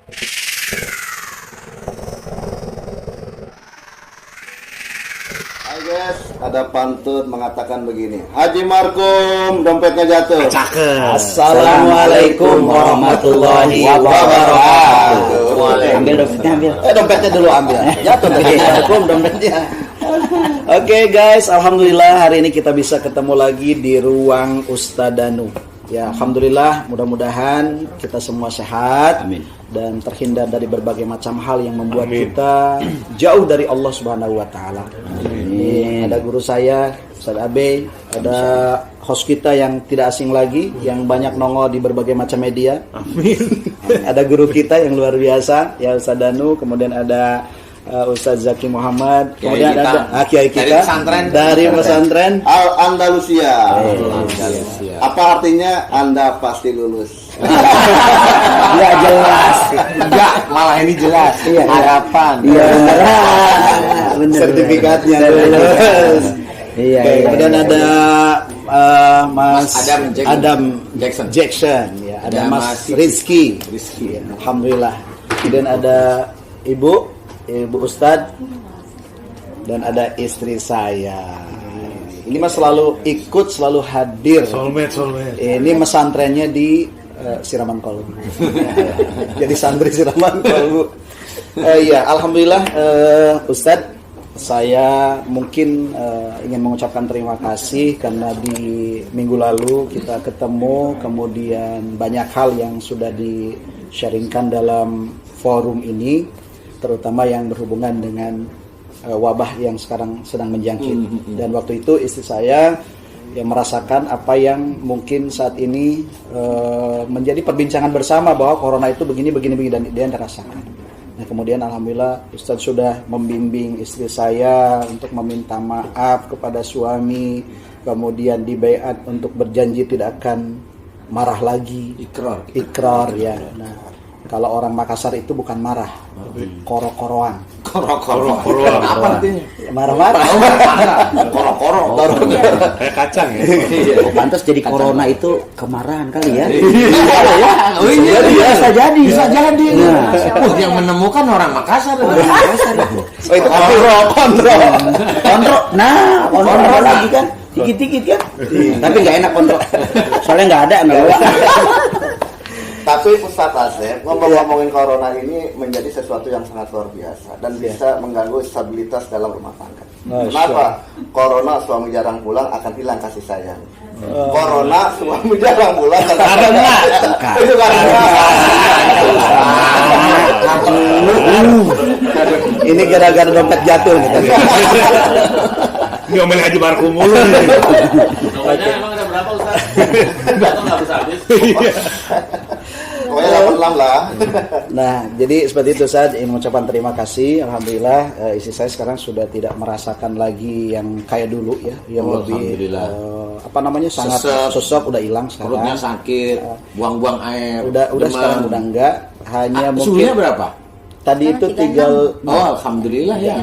Hai guys, ada pantun mengatakan begini. Haji Markum dompetnya jatuh. Cakep. Assalamualaikum warahmatullahi wabarakatuh. Ambil dompetnya, ambil. Dompetnya dulu ambil. Jatuh Haji Markum dompetnya. Oke guys, alhamdulillah hari ini kita bisa ketemu lagi di ruang Ustadz Danu. Ya, alhamdulillah, mudah-mudahan kita semua sehat. Amin. Dan terhindar dari berbagai macam hal yang membuat kita jauh dari Allah Subhanahu wa taala. Ini ada guru saya, Ustadz Abe, ada host kita yang tidak asing lagi, yang banyak nongol di berbagai macam media. Amin. Ada guru kita yang luar biasa, ya Ustadz Danu, kemudian ada Ustadz Zaki Muhammad, kemudian ada kiai kita dari pesantren Al Andalusia. Apa artinya Anda pasti lulus? Ya jelas. Enggak, malah ini jelas. Iya, harapan. Iya, bener. Sertifikatnya lulus. Iya. Kemudian ada Mas Adam Jackson, ya, ada Mas Rizky. Ya, alhamdulillah. Kemudian ada Ibu Ustadz dan ada istri saya. Ini mas selalu ikut, selalu hadir. Soulmate. Ini mesantrennya di Siraman Kolbu. Jadi santri Siraman Kolbu. Iya, alhamdulillah Ustadz, saya mungkin ingin mengucapkan terima kasih karena di minggu lalu kita ketemu, kemudian banyak hal yang sudah di-sharingkan dalam forum ini, terutama yang berhubungan dengan wabah yang sekarang sedang menjangkit. Dan waktu itu istri saya yang merasakan apa yang mungkin saat ini menjadi perbincangan bersama bahwa corona itu begini dan dia merasakan. Nah, kemudian alhamdulillah Ustadz sudah membimbing istri saya untuk meminta maaf kepada suami, kemudian dibaiat untuk berjanji tidak akan marah lagi. Ikrar ya. Nah, kalau orang Makassar itu bukan marah, koro-koroan. Koro-koro. Apa artinya? Marah-marah. Koro-koro. Kayak kacang ya. Pantas jadi corona itu kemarahan kali ya. Oh iya, Bisa jadi. Nah, yang menemukan orang Makassar. Oh itu kontrol. Nah, kontrol lagi kan. Dikit-dikit kan. Tapi nggak enak kontrol. Soalnya nggak ada. Tapi Ustadz Asep, ngomongin corona ini menjadi sesuatu yang sangat luar biasa dan bisa mengganggu stabilitas dalam rumah tangga. Kenapa? Corona suami jarang pulang akan hilang kasih sayang. Corona suami jarang pulang karena itu karena ini gara-gara dompet jatuh gitu. Ini omelin Haji Markum mulu. Pokoknya emang ada berapa Ustaz? Atau nggak bisa habis? pokoknya 86 lah. Nah, jadi seperti itu saja. Ingin mengucapkan terima kasih. Alhamdulillah istri saya sekarang sudah tidak merasakan lagi yang kayak dulu ya, yang lebih apa namanya sangat sesek udah hilang sekarang. Perutnya sakit, buang-buang air. Udah sekarang udah enggak. Hanya mungkin suhunya berapa? Tadi itu 3. Oh, alhamdulillah ya.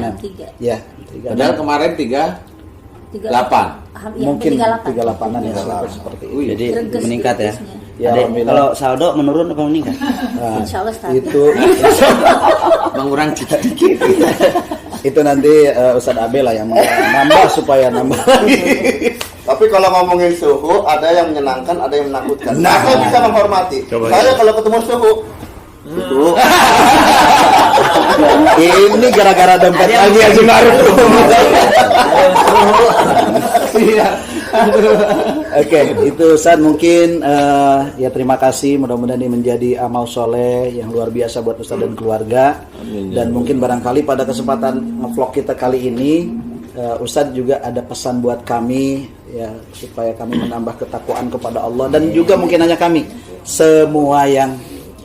Ya, 3. Padahal kemarin 38. Mungkin 38-an ya seperti itu. Jadi meningkat ya. Ya, kalau saldo menurun apa meningkat? Nah, Insya Allah stabil. itu Mengurang dikit-dikit. itu nanti Ustadz Abe lah yang nambah supaya nambah lagi. Tapi kalau ngomongin suhu, ada yang menyenangkan, ada yang menakutkan. Nah, saya bisa menghormati. Saya kalau ketemu suhu, ini gara-gara dompet lagi aja baru. Oke, itu Ustaz mungkin ya terima kasih, mudah-mudahan ini menjadi amal soleh yang luar biasa buat Ustaz dan keluarga. Dan mungkin barangkali pada kesempatan vlog kita kali ini Ustaz juga ada pesan buat kami ya, supaya kami menambah ketakwaan kepada Allah dan juga mungkin hanya kami semua yang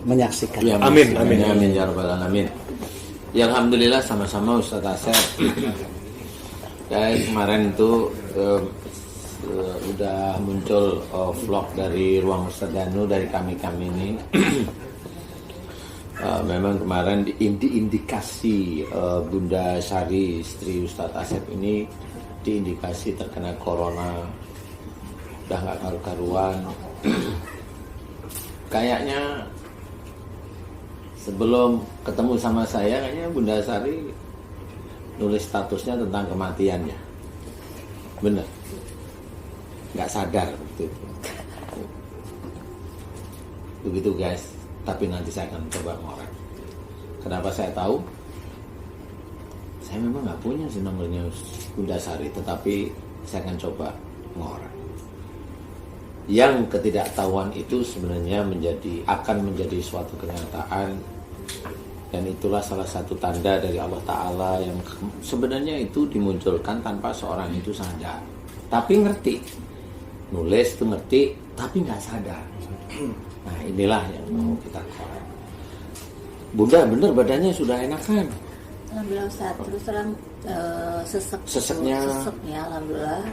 menyaksikan. Ya, amin ya rabbal alamin. Ya alhamdulillah sama-sama Ustaz Asep. Kemarin itu udah muncul vlog dari ruang Ustadz Danu dari kami ini. Memang kemarin diindikasi Bunda Sari istri Ustadz Asep ini diindikasi terkena corona, udah nggak karu-karuan. Kayaknya sebelum ketemu sama saya kayaknya Bunda Sari nulis statusnya tentang kematiannya. Bener. Nggak sadar waktu itu. Begitu guys. Tapi nanti saya akan coba ngorek. Kenapa saya tahu? Saya memang nggak punya sih nomornya Bunda Sari, tetapi saya akan coba ngorek. Yang ketidaktahuan itu sebenarnya akan menjadi suatu kenyataan, dan itulah salah satu tanda dari Allah Ta'ala yang sebenarnya itu dimunculkan tanpa seorang itu sadar, tapi ngerti, nulis itu ngerti tapi nggak sadar. Nah inilah yang mau kita korek. Bunda bener badannya sudah enakan? Alhamdulillah Ustaz, terus terang Seseknya alhamdulillah,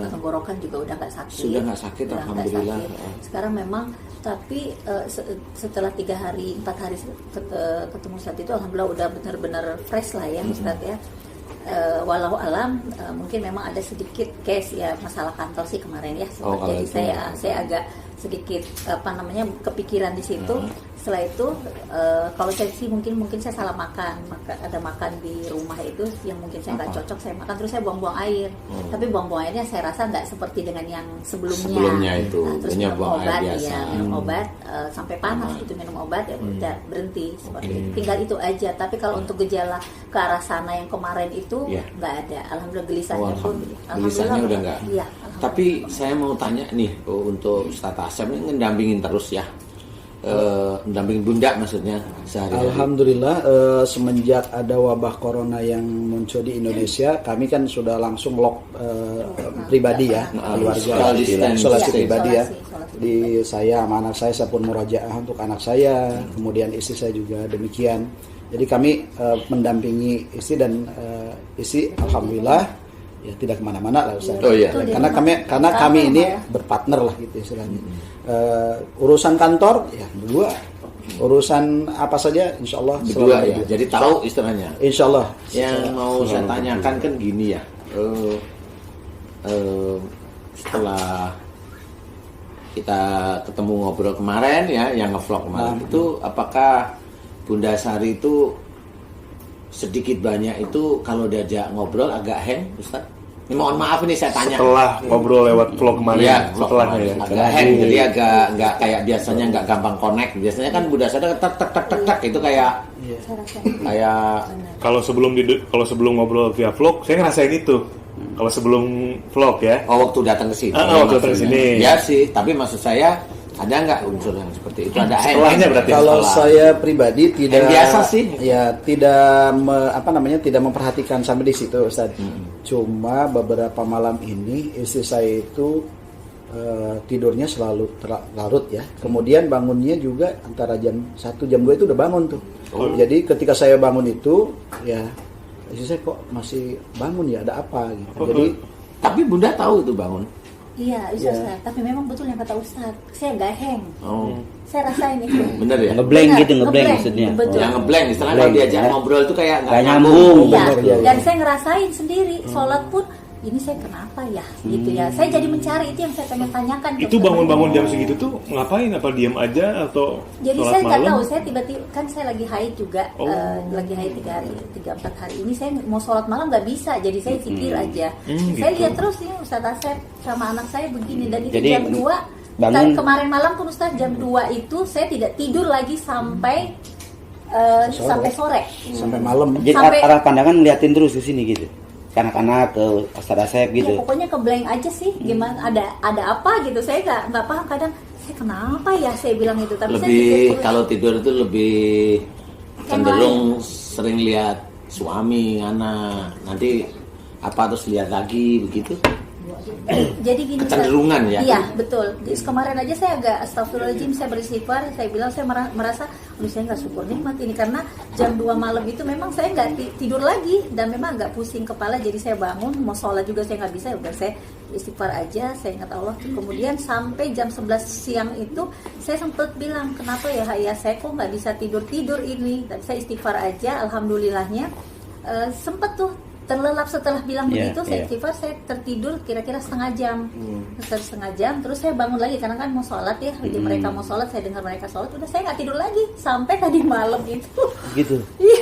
tenggorokan juga udah nggak sakit. Sudah nggak sakit, Udah nggak alhamdulillah. sakit. Sekarang memang, tapi setelah 3 hari 4 hari ketemu Ustaz itu alhamdulillah udah benar-benar fresh lah ya Ustaz ya. Walau alam mungkin memang ada sedikit case ya masalah kantor sih kemarin ya. Jadi saya agak sedikit kepikiran di situ. Setelah itu kalau saya sih mungkin saya salah makan, ada makan di rumah itu yang mungkin saya nggak cocok, saya makan terus saya buang-buang air. Tapi buang-buang airnya saya rasa nggak seperti dengan yang sebelumnya itu. Terus Hanya minum buang obat air biasa. ya, minum obat sampai panas itu, minum obat ya udah berhenti seperti itu. Tinggal itu aja. Tapi kalau untuk gejala ke arah sana yang kemarin itu nggak ada. Alhamdulillah gelisahnya pun. Gelisahnya udah nggak. Iya. Tapi saya mau tanya nih untuk Ustaz Asep ini ngedampingin terus ya. Mendampingin Bunda maksudnya sehari-hari. Alhamdulillah semenjak ada wabah corona yang muncul di Indonesia, kami kan sudah langsung lock pribadi ya, keluarga, isolasi pribadi ya. Di saya sama anak saya pun murojaah untuk anak saya, kemudian istri saya juga demikian. Jadi kami mendampingi istri dan istri alhamdulillah ya tidak kemana-mana lah Ustaz. Oh iya. Karena kami ini berpartner lah gitu istilahnya. Urusan kantor ya berdua, urusan apa saja insya Allah berdua ya. Jadi tahu istilahnya. Insya Allah. Yang mau saya tanyakan kan gini ya. Setelah kita ketemu ngobrol kemarin ya, yang ngevlog kemarin itu, apakah Bunda Sari itu sedikit banyak itu kalau diajak ngobrol agak hang, Ustaz? Ini mohon maaf ini saya tanya. Setelah ngobrol lewat vlog kemarin, ya, setelahnya ya. Agak hang, jadi agak nggak kayak biasanya, nggak gampang connect. Biasanya kan Bunda Sari tek itu kayak Kalau sebelum ngobrol via vlog, saya ngerasain itu. Kalau sebelum vlog ya. waktu datang ke sini. Waktu datang ke sini. Ya sih, tapi maksud saya ada nggak unsur yang seperti itu? Ada setelahnya berarti. Kalau saya pribadi tidak biasa sih. Ya tidak memperhatikan sampai di situ Ustaz. Cuma beberapa malam ini istri saya itu tidurnya selalu larut ya. Kemudian bangunnya juga antara jam 1 jam 2 itu udah bangun tuh. Jadi ketika saya bangun itu ya istri saya kok masih bangun ya, ada apa gitu. Jadi tapi Bunda tahu itu bangun. Iya, Ustaz. Tapi memang betul yang kata Ustaz, saya nggak hang. Saya rasain itu. Bener ya? Ngeblank gitu, ngeblank maksudnya. Betul. Yang ngeblank, istilahnya kalau diajak ngobrol itu kayak nggak nyambung. Iya. Dan saya ngerasain sendiri, sholat pun ini saya kenapa ya, gitu ya. Saya jadi mencari, itu yang saya pengen tanyakan. Itu bangun-bangun jam segitu tuh ngapain? Apa diam aja atau jadi sholat saya nggak malam? tahu, saya tiba-tiba kan saya lagi haid juga, lagi haid 3-4 hari ini saya mau sholat malam nggak bisa, jadi saya zikir aja. Saya lihat terus nih Ustaz Asep sama anak saya begini, dan itu Jadi, jam 2 dan kemarin malam pun Ustaz jam 2 itu saya tidak tidur lagi sampai sore. sampai malam. Jadi arah pandangan ngeliatin terus ke sini gitu. Anak-anak ke Ustaz Asep gitu. Ya, pokoknya ke blank aja sih, gimana ada apa gitu, saya nggak paham. Kadang saya kenapa ya saya bilang itu, tapi lebih kalau tidur itu lebih cenderung sering lihat suami, anak, nanti apa terus lihat lagi begitu. Jadi gini, kecenderungan ya. Iya betul. Kemarin aja saya agak astagfirullahaladzim, saya beristighfar, saya bilang saya merasa saya nggak syukur nikmat ini, karena jam 2 malam itu memang saya nggak tidur lagi dan memang agak pusing kepala, jadi saya bangun mau sholat juga saya nggak bisa, udah saya istighfar aja, saya ingat Allah. Kemudian sampai jam 11 siang itu saya sempat bilang kenapa ya saya kok nggak bisa tidur ini, dan saya istighfar aja. Alhamdulillahnya sempet tuh terlelap setelah bilang Iya, begitu, saya iya. istighfar, saya tertidur kira-kira setengah jam. Setengah jam, terus saya bangun lagi karena kan mau sholat ya, lagi mereka mau sholat, saya dengar mereka sholat, udah saya nggak tidur lagi sampai tadi malam itu. Gitu. Iya,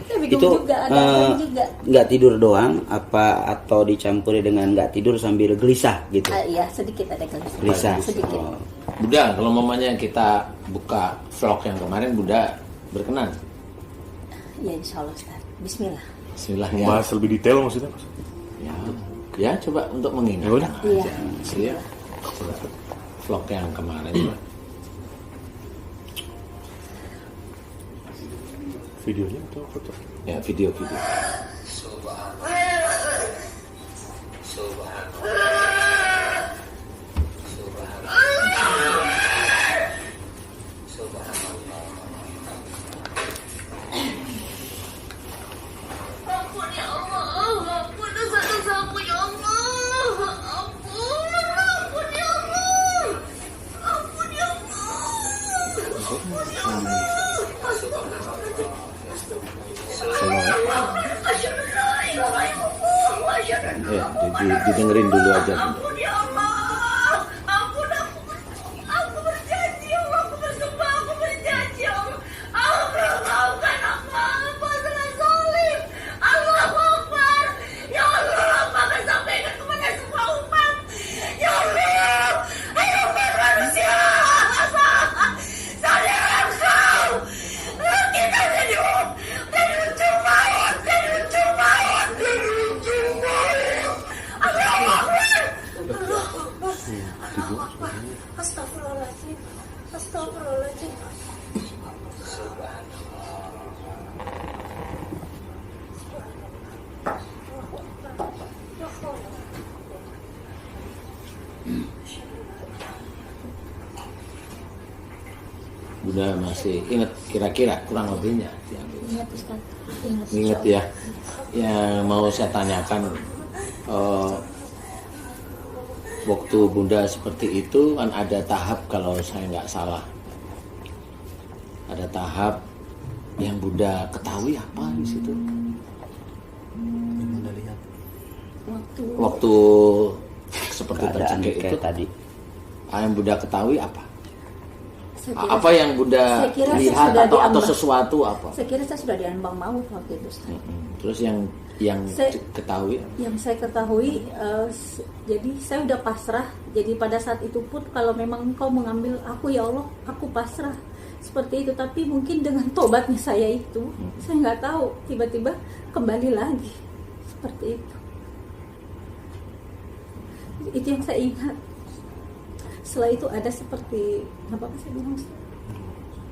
saya bingung Itu juga, ada juga. nggak tidur doang apa atau dicampuri dengan nggak tidur sambil gelisah gitu? Iya, sedikit ada gelisah. Gelisah. Sedikit. Oh. Bunda, kalau mamanya kita buka vlog yang kemarin, Bunda berkenan? Ya insya Allah Ustaz. Bismillah. Bismillah ya. Bahas lebih detail maksudnya. Ya coba untuk mengingatkan Iya. aja. Iya. Coba vlog yang kemarin. Videonya atau foto? Ya, video. Ampun ya Allah, ampun dosa-dosaku ya Allah, ampun ya Allah, ampun ya Didengerin dulu aja. Bunda. ampun ya Allah, ampun aku berjanji ya Allah, aku bersumpah, aku berjanji ya Allah, Allah maafkan aku salah zalim, Allahu Akbar, ya Allah, apa akan sampaikan kepada semua umat, ya Allah, ayo manusia, saudara engkau, kita jadi ujung maut, Allahu Akbar. Astagfirullahaladzim. Astagfirullahaladzim. Bunda masih ingat kira-kira kurang lebihnya? Ingat Ustaz. Ingat ya. Yang mau saya tanyakan, waktu Bunda seperti itu kan ada tahap, kalau saya nggak salah, ada tahap yang Bunda ketahui apa di situ? Waktu seperti Keadaan tercekik kayak itu tadi. yang Bunda ketahui apa? Saya kira- Apa yang Bunda saya kira saya lihat sudah atau diambang. sesuatu apa? Saya kira saya sudah diambang maut waktu itu Ustaz. Terus yang Saya- ketahui Yang saya ketahui, jadi saya udah pasrah. Jadi pada saat itu pun kalau memang engkau mengambil aku ya Allah, aku pasrah. Seperti itu. Tapi mungkin dengan tobatnya saya itu, saya nggak tahu, tiba-tiba kembali lagi. Seperti itu. Itu yang saya ingat. Setelah itu ada seperti apa saya bilang?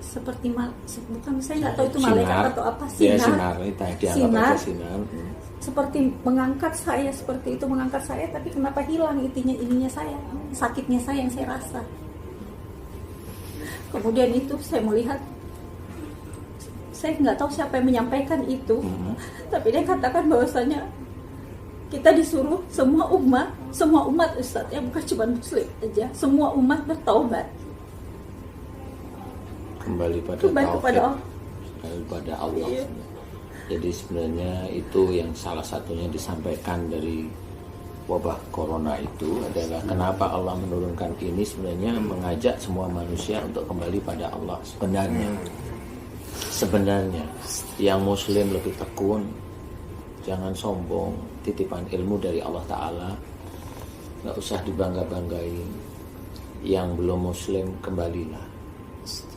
Seperti bukan, saya nggak tahu itu malaikat atau apa, Ya, sinar. itu dianggap aja sinar. Seperti mengangkat saya, seperti itu mengangkat saya, tapi kenapa hilang ininya saya, sakitnya saya yang saya rasa. Kemudian itu saya melihat, saya nggak tahu siapa yang menyampaikan itu, tapi dia katakan bahwasanya kita disuruh semua umat Ustaz, ya bukan cuma muslim aja, semua umat bertaubat Kembali pada kepada tauhid, Allah. kembali pada Allah. Iya. Jadi sebenarnya itu yang salah satunya disampaikan dari wabah corona itu adalah kenapa Allah menurunkan ini, sebenarnya mengajak semua manusia untuk kembali pada Allah. Sebenarnya yang muslim lebih tekun, jangan sombong, titipan ilmu dari Allah Ta'ala, nggak usah dibangga-banggain. Yang belum muslim kembalilah,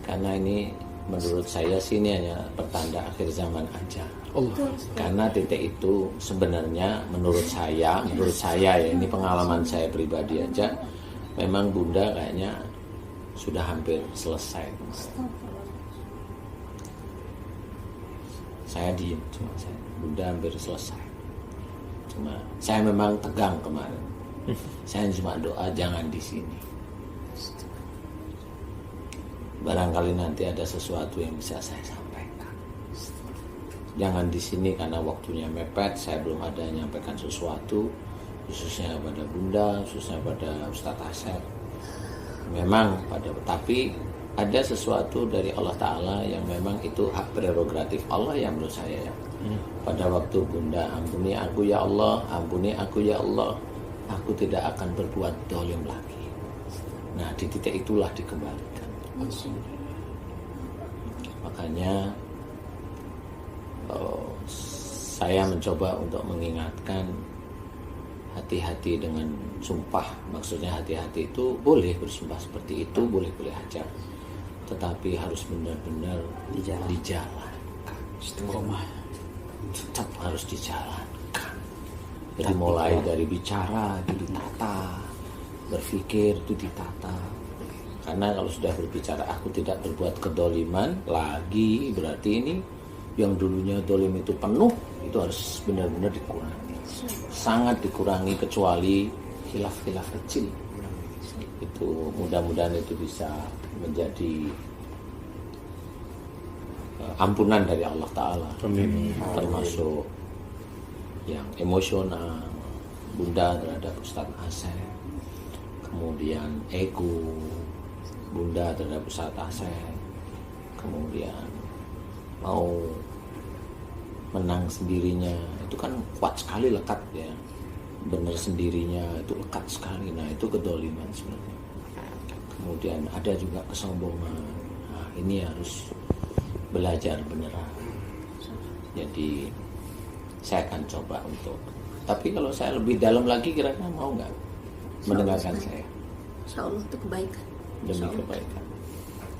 karena ini menurut saya sih ini hanya pertanda akhir zaman aja. Karena titik itu sebenarnya menurut saya ya, ini pengalaman saya pribadi aja, memang Bunda kayaknya sudah hampir selesai. Saya diem, Bunda hampir selesai. Cuma saya memang tegang kemarin. Saya cuma doa jangan di sini. Barangkali nanti ada sesuatu yang bisa saya sampaikan. Jangan di sini karena waktunya mepet, saya belum ada menyampaikan sesuatu, khususnya pada Bunda, khususnya pada Ustadz Asep. Memang tapi ada sesuatu dari Allah Ta'ala yang memang itu hak prerogatif Allah ya menurut saya ya. Pada waktu Bunda, ampuni aku ya Allah, ampuni aku ya Allah, aku tidak akan berbuat dolim lagi. Nah di titik itulah dikembalikan. Makanya saya mencoba untuk mengingatkan hati-hati dengan sumpah. Maksudnya hati-hati itu boleh bersumpah seperti itu, boleh-boleh aja, tetapi harus benar-benar dijalankan. Istiqomah. Tetap harus dijalankan. Jadi mulai dari bicara itu ditata, berpikir itu ditata. Karena kalau sudah berbicara aku tidak berbuat kedoliman lagi, berarti ini yang dulunya dolim itu penuh, itu harus benar-benar dikurangi. Sangat dikurangi, kecuali khilaf-khilaf kecil. Itu mudah-mudahan itu bisa menjadi ampunan dari Allah Ta'ala. Termasuk yang emosional, Bunda terhadap Ustadz Asep, kemudian ego Bunda terhadap Ustadz Asep, kemudian mau menang sendirinya, itu kan kuat sekali, lekat ya, benar sendirinya itu lekat sekali. Nah itu kedoliman sebenarnya. Kemudian ada juga kesombongan. Nah ini harus belajar beneran. Jadi saya akan coba untuk, tapi kalau saya lebih dalam lagi kira-kira mau nggak mendengarkan saya? Insya Allah itu kebaikan. Demi kebaikan.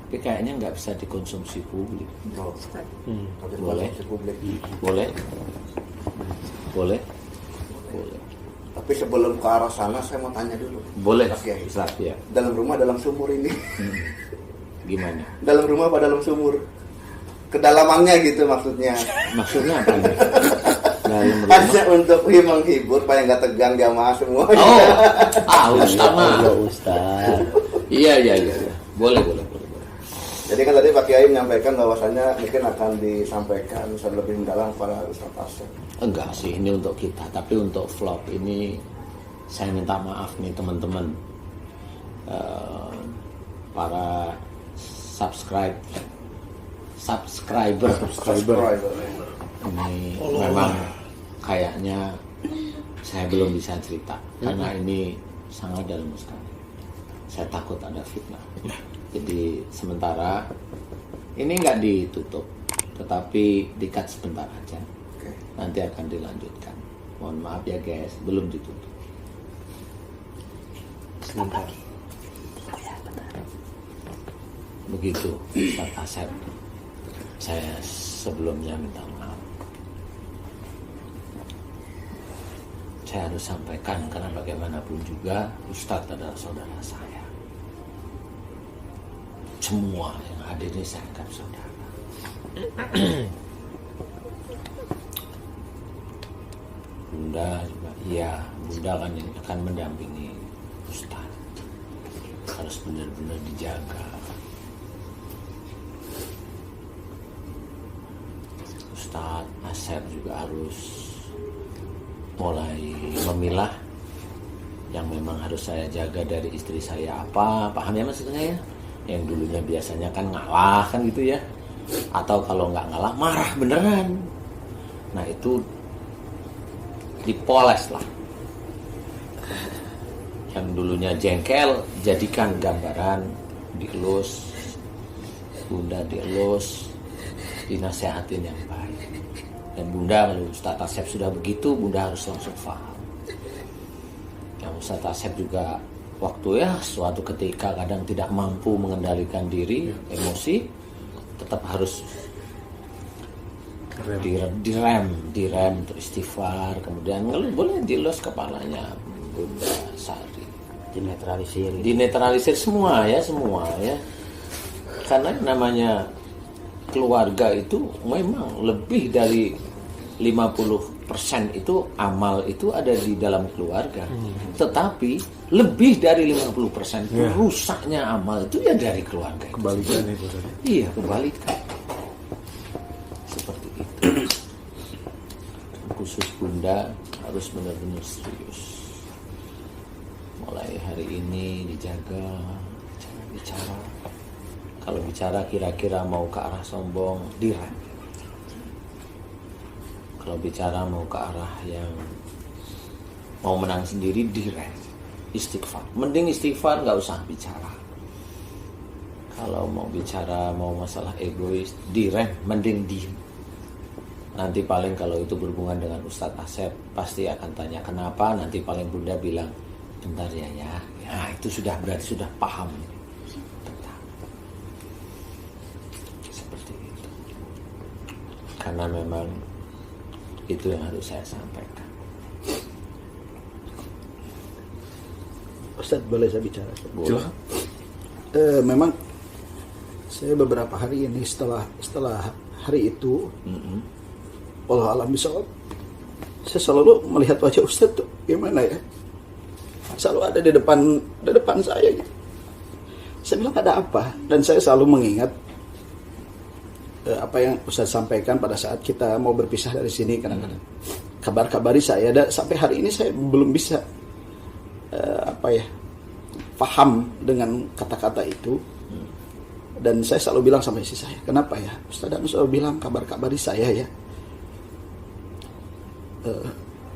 Tapi kayaknya nggak bisa dikonsumsi publik. Boleh? Boleh? Boleh? Boleh. Tapi sebelum ke arah sana saya mau tanya dulu. Boleh. Mas Kiai. Ustaz, ya. Dalam rumah, dalam sumur ini. Gimana? Dalam rumah apa dalam sumur? Kedalamannya gitu maksudnya. Maksudnya apa nih? Dalam rumah? Hanya untuk menghibur, supaya nggak tegang jamaah semua. Ustaz mah. Ustaz. Iya. Boleh. Jadi kan tadi Pak Kiai menyampaikan bahwasannya mungkin akan disampaikan lebih mendalam kepada Ustaz Asep. Enggak sih, ini untuk kita. Tapi untuk vlog ini saya minta maaf nih teman-teman, para subscriber. Ini memang kayaknya saya belum bisa cerita karena ini sangat dalam sekali. Saya takut ada fitnah. Jadi sementara ini nggak ditutup, tetapi di-cut sebentar aja. Nanti akan dilanjutkan. Mohon maaf ya guys, belum ditutup. Sebentar. Begitu Ustaz Asep. Saya sebelumnya minta maaf. Saya harus sampaikan karena bagaimanapun juga Ustadz adalah saudara saya. Semua yang hadir ini saya anggap saudara. Bunda juga, iya, Bunda akan mendampingi Ustadz. Harus benar-benar dijaga. Ustadz Asep juga harus mulai memilah yang memang harus saya jaga dari istri saya apa, paham ya maksud saya? Yang dulunya biasanya kan ngalah kan gitu ya, atau kalau nggak ngalah marah beneran. Nah itu dipoles lah. Yang dulunya jengkel jadikan gambaran, dielus, Bunda dielus, dinasehatin yang baik. Dan Bunda kalau Ustaz Asep sudah begitu, Bunda harus langsung paham. Yang Ustaz Asep juga waktu ya suatu ketika kadang tidak mampu mengendalikan diri, emosi, tetap harus direm untuk istighfar, kemudian kalau boleh dilus kepalanya Bunda Sari, dinetralisir semua ya, karena namanya keluarga itu memang lebih dari 50% itu amal itu ada di dalam keluarga. Tetapi lebih dari 50% rusaknya amal itu ya dari keluarga. Kebalikan itu tadi. Iya, kebalikan. Seperti itu. Khusus Bunda harus benar-benar serius. Mulai hari ini dijaga cara bicara. Kalau bicara kira-kira mau ke arah sombong, direm. Kalau bicara mau ke arah yang mau menang sendiri, direm. Istighfar. Mending istighfar, nggak usah bicara. Kalau mau bicara, mau masalah egois, direm, mending diem. Nanti paling kalau itu berhubungan dengan Ustadz Asep, pasti akan tanya kenapa, nanti paling Bunda bilang, bentar ya. Ya, itu sudah berarti sudah paham. Karena memang itu yang harus saya sampaikan. Ustaz, boleh saya bicara? Boleh. Memang saya beberapa hari ini setelah hari itu, Allah alam bisawab, saya selalu melihat wajah Ustaz tuh gimana ya, selalu ada di depan saya gitu. Saya bilang ada apa, dan saya selalu mengingat apa yang Ustaz sampaikan pada saat kita mau berpisah dari sini. Kadang-kadang kabar-kabari saya, dan sampai hari ini saya belum bisa paham dengan kata-kata itu. Dan saya selalu bilang sama istri saya, kenapa ya Ustaz Dan selalu bilang kabar-kabari saya ya.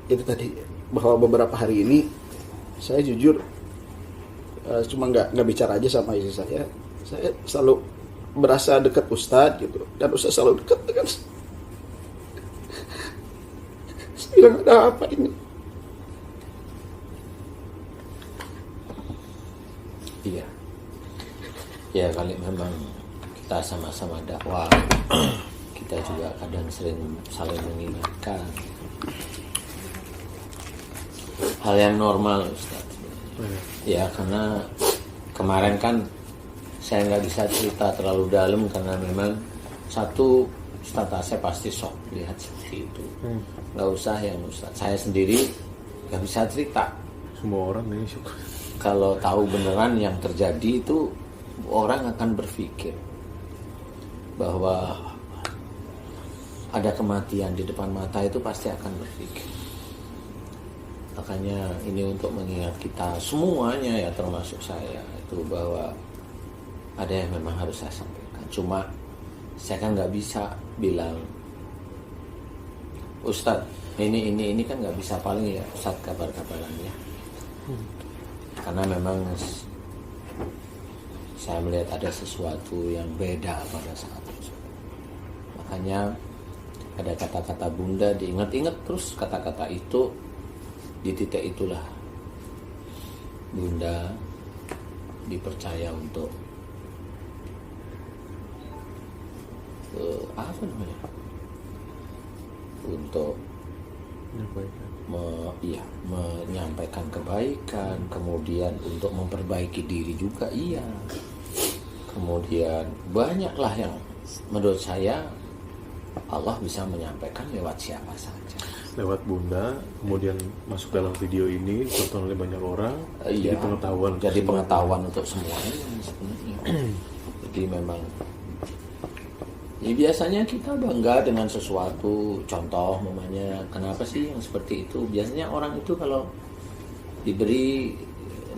Itu tadi, bahwa beberapa hari ini saya jujur cuma nggak bicara aja sama istri saya selalu berasa dekat Ustadz gitu, dan Ustadz selalu dekat dengan saya. Saya bilang ada apa ini? Iya. Ya kali memang kita sama-sama dakwah, kita juga kadang sering saling mengingatkan. Hal yang normal Ustadz. Ya karena kemarin kan saya nggak bisa cerita terlalu dalam karena memang satu, Ustadz Asep pasti shock lihat seperti itu. Nggak usah yang Ustadz, saya sendiri nggak bisa cerita. Semua orang ini shock. Kalau tahu beneran yang terjadi itu, orang akan berpikir bahwa ada kematian di depan mata, itu pasti akan berpikir. Makanya ini untuk mengingat kita semuanya ya, termasuk saya itu, bahwa ada yang memang harus saya sampaikan. Cuma saya kan nggak bisa bilang Ustadz ini kan nggak bisa, paling ya Ustadz kabar-kabaran ya. Karena memang saya melihat ada sesuatu yang beda pada saat itu. Makanya ada kata-kata Bunda diingat-ingat terus, kata-kata itu di titik itulah Bunda dipercaya untuk untuk menyampaikan kebaikan, kemudian untuk memperbaiki diri juga, iya. Kemudian banyaklah yang menurut saya Allah bisa menyampaikan lewat siapa saja. Lewat Bunda, kemudian masuk dalam video ini ditonton oleh banyak orang, iya, jadi pengetahuan untuk semuanya sebenarnya. Jadi memang ya biasanya kita bangga dengan sesuatu. Contoh namanya, kenapa sih yang seperti itu? Biasanya orang itu kalau diberi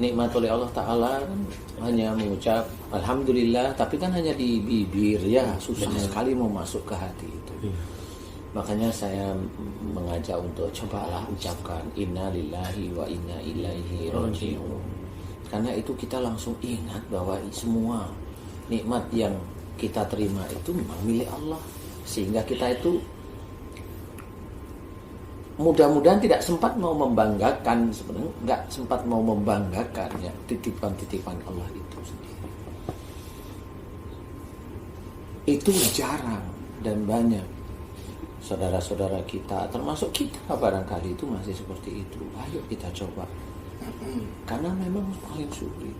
nikmat oleh Allah Ta'ala kan hanya mengucap Alhamdulillah, tapi kan hanya di bibir ya, susah sekali mau masuk ke hati itu. Makanya saya mengajak untuk cobalah ucapkan Inna lillahi wa inna ilaihi raji'un. Karena itu kita langsung ingat bahwa semua nikmat yang kita terima itu memang milik Allah. Sehingga kita itu mudah-mudahan tidak sempat mau membanggakan, sebenarnya nggak sempat mau membanggakan ya titipan-titipan Allah itu sendiri. Itu jarang dan banyak saudara-saudara kita, termasuk kita barangkali itu masih seperti itu. Ayo kita coba, karena memang paling sulit.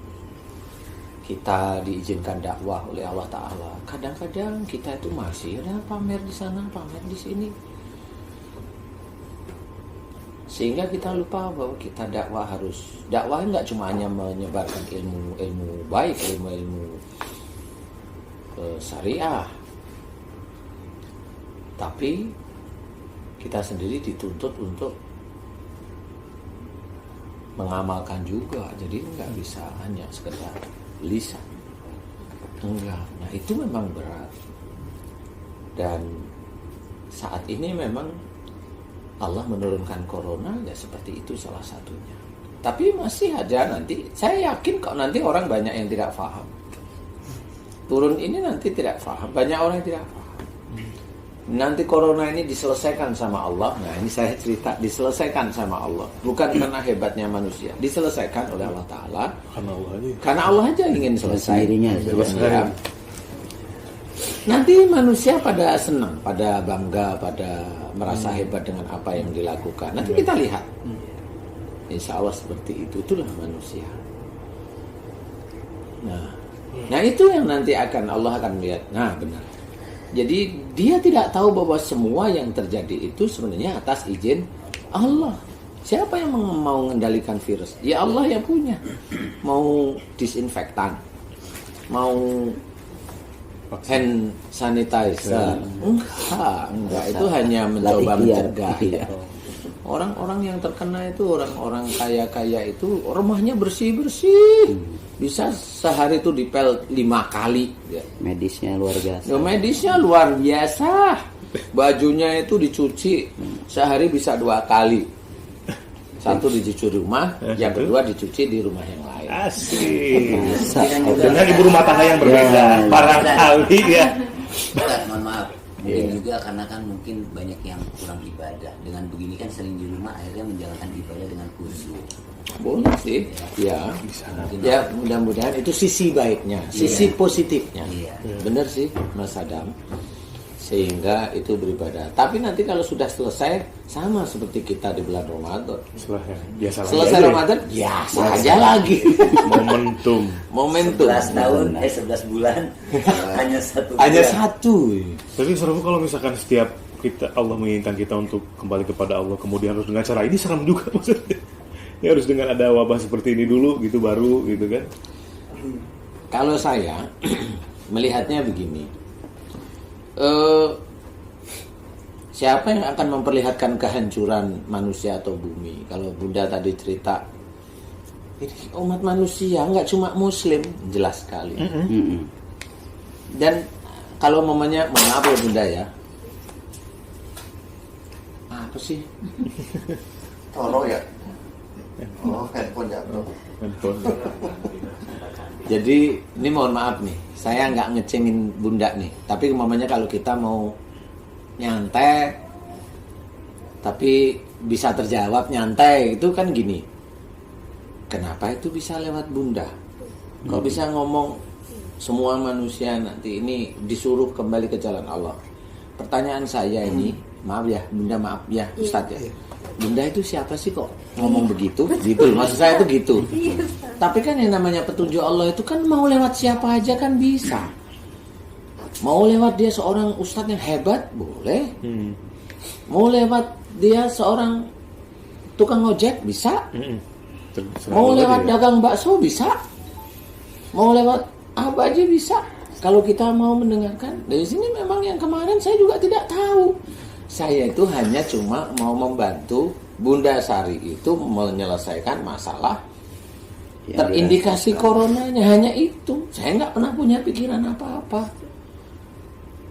Kita diizinkan dakwah oleh Allah Ta'ala, kadang-kadang kita itu masih ada pamer di sana, pamer di sini, sehingga kita lupa bahwa kita dakwah nggak cuma hanya menyebarkan ilmu baik, ilmu syariah, tapi kita sendiri dituntut untuk mengamalkan juga. Jadi nggak bisa hanya sekedar lisan. Enggak. Nah itu memang berat. Dan saat ini memang Allah menurunkan corona ya seperti itu salah satunya. Tapi masih aja nanti, saya yakin kok nanti orang banyak yang tidak paham. Turun ini nanti tidak paham, banyak orang yang tidak paham. Nanti corona ini diselesaikan sama Allah. Nah ini saya cerita, diselesaikan sama Allah. Bukan karena hebatnya manusia, diselesaikan oleh Allah Ta'ala. Karena Allah aja ingin selesai. Ya. Nanti manusia pada senang, pada bangga, pada merasa hebat dengan apa yang dilakukan. Nanti kita lihat. Insya Allah seperti itu, itulah manusia. Nah itu yang nanti Allah akan melihat. Nah benar. Jadi dia tidak tahu bahwa semua yang terjadi itu sebenarnya atas izin Allah. Siapa yang mau mengendalikan virus? Ya Allah yang punya. Mau disinfektan, mau hand sanitizer, enggak. Itu hanya mencoba mencegah. Ya. Orang-orang yang terkena itu orang-orang kaya-kaya itu rumahnya bersih-bersih. Bisa sehari itu dipel 5 kali. Ya. Medisnya luar biasa. Ya, medisnya luar biasa. Bajunya itu dicuci sehari bisa 2 kali. Satu dicuci rumah, yang kedua dicuci di rumah yang lain. Asik. Dengan ibu rumah tangga yang berbeda. Barangkali ya. Mohon maaf. Mungkin juga karena kan mungkin banyak yang kurang ibadah. Dengan begini kan sering di rumah akhirnya menjalankan ibadah dengan khusyuk. Boleh sih, ya. Ya mudah-mudahan itu sisi baiknya, sisi positifnya. Benar sih, Mas Adam. Sehingga itu beribadah. Tapi nanti kalau sudah selesai, sama seperti kita di bulan Ramadan. Selesai Ramadan, biasa aja lagi. Momentum. 11 tahun, 11 bulan, hanya satu. Hanya satu. Tapi serem kalau misalkan setiap Allah menginginkan kita untuk kembali kepada Allah, kemudian harus dengan cara ini, serem juga maksudnya. Ya harus dengan ada wabah seperti ini dulu gitu baru gitu kan. Kalau saya melihatnya begini. Siapa yang akan memperlihatkan kehancuran manusia atau bumi? Kalau Bunda tadi cerita, ini umat manusia nggak cuma Muslim, jelas sekali. Dan kalau momennya, maaf ya Bunda ya, apa sih? Toro ya. Oh, handphone ya bro. Jadi ini mohon maaf nih, saya nggak ngecengin Bunda nih. Tapi umpamanya kalau kita mau nyantai, tapi bisa terjawab nyantai, itu kan gini. Kenapa itu bisa lewat Bunda? Kok bisa ngomong semua manusia nanti ini disuruh kembali ke jalan Allah? Pertanyaan saya ini, maaf ya Bunda, maaf ya Ustadz ya. Bunda itu siapa sih kok ngomong begitu? Gitu, maksud saya itu gitu. Tapi kan yang namanya petunjuk Allah itu kan mau lewat siapa aja kan bisa. Mau lewat dia seorang ustadz yang hebat, boleh. Mau lewat dia seorang tukang ojek, bisa. Mau lewat dagang bakso, bisa. Mau lewat apa aja bisa. Kalau kita mau mendengarkan. Dari sini memang yang kemarin saya juga tidak tahu. Saya itu hanya cuma mau membantu Bunda Sari itu menyelesaikan masalah terindikasi coronanya, hanya itu. Saya nggak pernah punya pikiran apa-apa.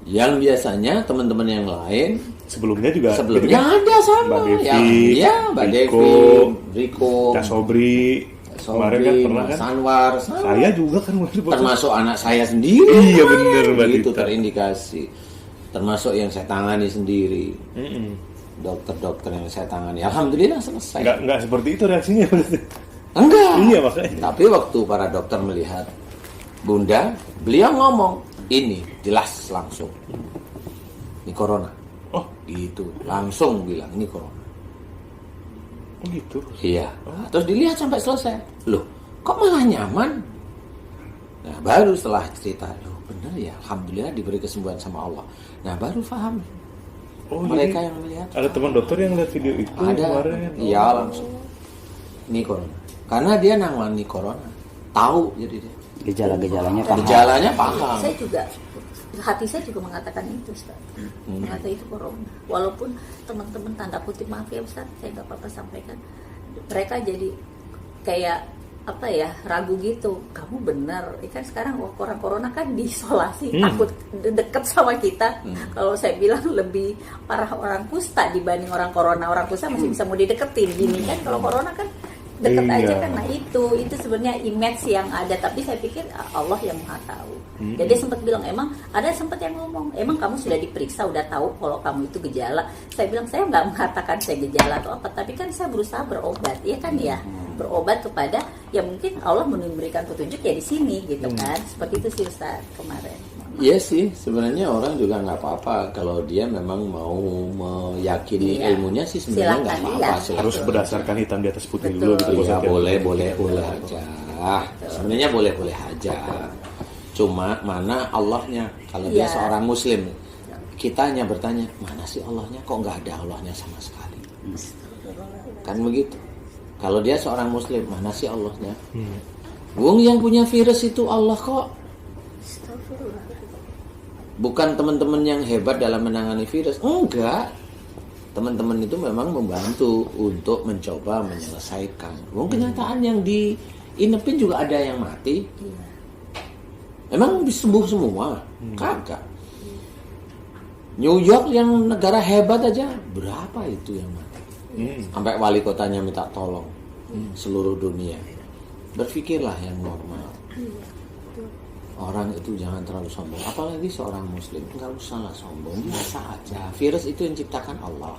Yang biasanya teman-teman yang lain sebelumnya ada sama Mbak Devi, Riko, Kak Sobri, kemarin kan pernah kan Sanwar, saya juga kan termasuk anak saya sendiri. Iya benar Mbak itu terindikasi. Termasuk yang saya tangani sendiri. Dokter-dokter yang saya tangani, alhamdulillah selesai. Enggak seperti itu reaksinya. Enggak. Iya makanya. Tapi waktu para dokter melihat Bunda, beliau ngomong, ini jelas langsung. Ini corona. Oh, gitu. Langsung bilang ini corona. Oh gitu. Iya. Terus dilihat sampai selesai. Loh, kok malah nyaman? Nah, baru setelah cerita, loh bener ya, alhamdulillah diberi kesembuhan sama Allah. Nah, baru paham. Oh, mereka yang melihat. Ada teman dokter yang lihat video itu kemarin. Iya, langsung. Ini corona. Karena dia nangani corona. Tahu jadi dia. Gejala-gejalanya paham. Saya juga, hati saya juga mengatakan itu, Ustaz. Mengatakan itu corona. Walaupun teman-teman tanda kutip, maaf ya Ustaz, saya nggak apa-apa sampaikan. Mereka jadi kayak ragu gitu, kamu benar kan sekarang orang corona kan diisolasi, takut deket sama kita. Kalau saya bilang lebih parah orang kusta dibanding orang corona. Orang kusta masih bisa mau dideketin, gini kan kalau corona kan deket aja kan. Nah itu sebenarnya image yang ada, tapi saya pikir Allah yang maha tahu. Jadi sempat bilang, sempat yang ngomong, emang kamu sudah diperiksa, udah tahu kalau kamu itu gejala? Saya bilang, saya nggak mengatakan saya gejala atau apa, tapi kan saya berusaha berobat, ya kan ya, berobat kepada ya mungkin Allah memberikan petunjuk ya di sini gitu kan, seperti itu sih Ustaz kemarin. Iya sih, sebenarnya orang juga nggak apa-apa kalau dia memang mau meyakini ilmunya sih, sebenarnya nggak apa-apa. Harus berdasarkan hitam di atas putih Betul. dulu gitu. Ya boleh aja. Sebenarnya boleh aja. Cuma mana Allahnya? Kalau dia seorang Muslim, kita hanya bertanya, mana sih Allahnya? Kok nggak ada Allahnya sama sekali? Kan begitu. Kalau dia seorang Muslim, mana sih Allahnya? Wong yang punya virus itu Allah kok. Bukan teman-teman yang hebat dalam menangani virus. Enggak. Teman-teman itu memang membantu untuk mencoba menyelesaikan. Kenyataan yang diinepin juga ada yang mati. Emang sembuh semua? Kagak. New York yang negara hebat aja, berapa itu yang mati? Sampai wali kotanya minta tolong seluruh dunia. Berpikirlah yang normal. Orang itu jangan terlalu sombong. Apalagi seorang Muslim, nggak usah lah sombong, biasa aja. Virus itu yang ciptakan Allah.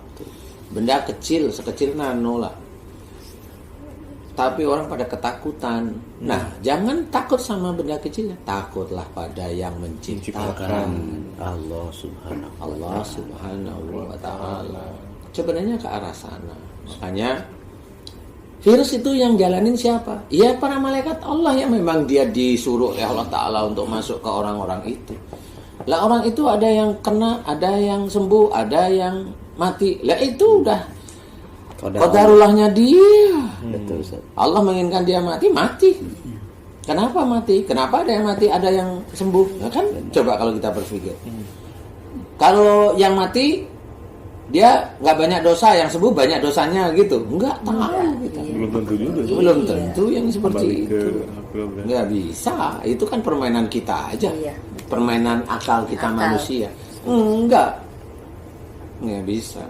Benda kecil, sekecil nano lah. Tapi orang pada ketakutan. Nah, jangan takut sama benda kecilnya. Takutlah pada yang menciptakan. Allah subhanahu wa ta'ala. Sebenarnya ke arah sana. Makanya virus itu yang jalanin siapa? Ya para malaikat Allah yang memang dia disuruh oleh Allah Ta'ala untuk masuk ke orang-orang itu. Lah orang itu ada yang kena, ada yang sembuh, ada yang mati. Lah itu udah qadarullahnya dia. Betul, Allah menginginkan dia mati. Kenapa mati? Kenapa ada yang mati, ada yang sembuh? Nah kan coba kalau kita berpikir. Kalau yang mati dia nggak banyak dosa, yang sembuh banyak dosanya gitu. Enggak tahu gitu. Belum tentu juga. Belum tentu yang seperti itu. Ke Nggak bisa. Itu kan permainan kita aja. Permainan akal kita manusia. Nggak bisa.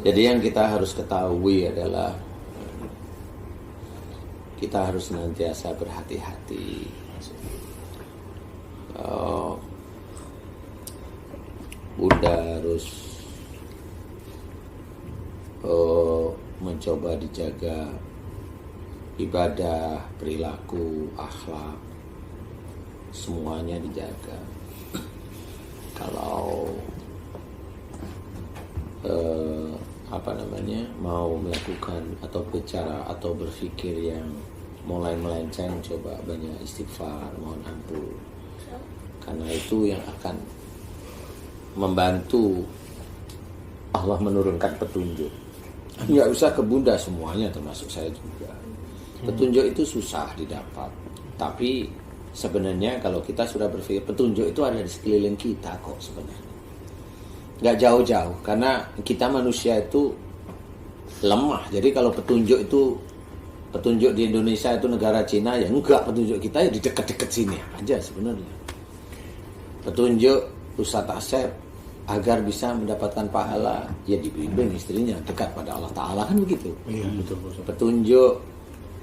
Jadi yang kita harus ketahui adalah kita harus senantiasa berhati-hati. Bunda harus mencoba dijaga ibadah, perilaku, akhlak, semuanya dijaga. Kalau mau melakukan atau bicara atau berpikir yang mulai melenceng, coba banyak istighfar, mohon ampun, karena itu yang akan membantu Allah menurunkan petunjuk. Nggak usah ke Bunda semuanya, termasuk saya juga. Petunjuk itu susah didapat, tapi sebenarnya kalau kita sudah berpikir, petunjuk itu ada di sekeliling kita kok sebenarnya. Nggak jauh-jauh, karena kita manusia itu lemah. Jadi kalau petunjuk di Indonesia itu negara Cina, ya enggak, petunjuk kita ya di dekat-dekat sini aja sebenarnya. Petunjuk Ustaz Asep agar bisa mendapatkan pahala, ya dibimbing istrinya dekat pada Allah Ta'ala, kan begitu. Iya, betul. Petunjuk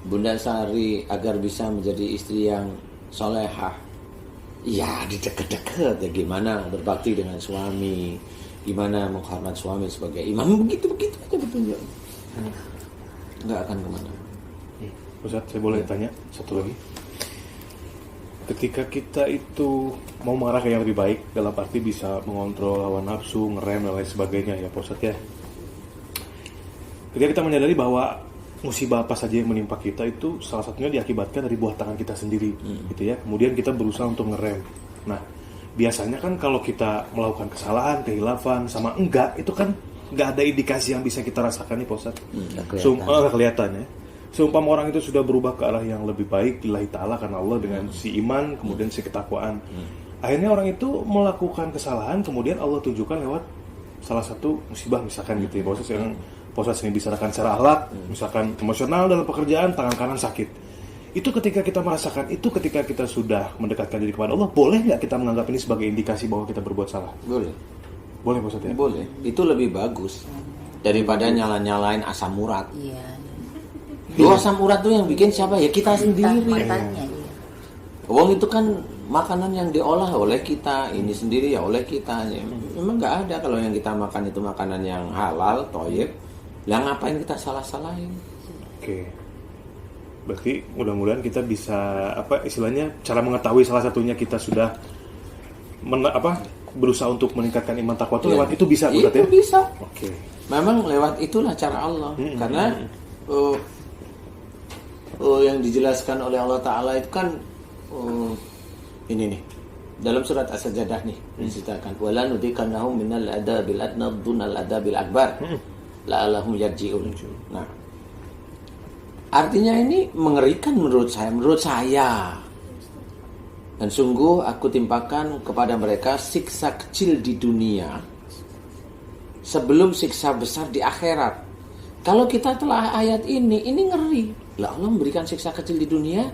Bunda Sari agar bisa menjadi istri yang solehah, ya di dekat-dekat, ya gimana berbakti dengan suami, gimana menghormat suami sebagai imam, begitu aja petunjuk. Nggak akan kemana. Ustaz, saya boleh tanya satu lagi? Ketika kita itu mau mengarah ke yang lebih baik, dalam arti bisa mengontrol hawa nafsu, ngerem dan lain sebagainya ya Pak Ustaz ya. Ketika kita menyadari bahwa musibah apa saja yang menimpa kita itu salah satunya diakibatkan dari buah tangan kita sendiri, gitu ya. Kemudian kita berusaha untuk ngerem. Nah, biasanya kan kalau kita melakukan kesalahan, kehilafan sama enggak, itu kan nggak ada indikasi yang bisa kita rasakan nih Pak Ustaz. Kelihatan ya. Seumpama orang itu sudah berubah ke arah yang lebih baik lillahi ta'ala karena Allah dengan si iman, kemudian si ketakwaan. Akhirnya orang itu melakukan kesalahan, kemudian Allah tunjukkan lewat salah satu musibah misalkan gitu ya Pak Ustaz, yang Pak Ustadz sering bicarakan secara akhlak, misalkan emosional dalam pekerjaan, tangan kanan sakit. Itu ketika kita merasakan, itu ketika kita sudah mendekatkan diri kepada Allah, boleh nggak kita menganggap ini sebagai indikasi bahwa kita berbuat salah? Boleh. Boleh Pak Ustadz ya? Boleh. Itu lebih bagus daripada nyala-nyalain asam urat. Iya. Itu asam urat tuh yang bikin siapa? Ya kita sendiri. Matanya, iya. Wong itu kan makanan yang diolah oleh kita, ini sendiri ya oleh kita. Ya, memang nggak ada kalau yang kita makan itu makanan yang halal, thayyib. Lah ngapain kita salah-salahin? Oke. Berarti mudah-mudahan kita bisa apa istilahnya cara mengetahui salah satunya kita sudah berusaha untuk meningkatkan iman takwa itu lewat itu bisa Itu ya? bisa. Oke. Memang lewat itulah cara Allah. Karena yang dijelaskan oleh Allah Ta'ala itu kan ini nih dalam surat As-Sajdah nih diceritakan wala nudikannahum minal adabil adna dunal adabil akbar la'allahum yarji'un. Nah, artinya ini mengerikan menurut saya. Dan sungguh aku timpakan kepada mereka siksa kecil di dunia sebelum siksa besar di akhirat. Kalau kita telah ayat ini ngeri. Lah Allah memberikan siksa kecil di dunia.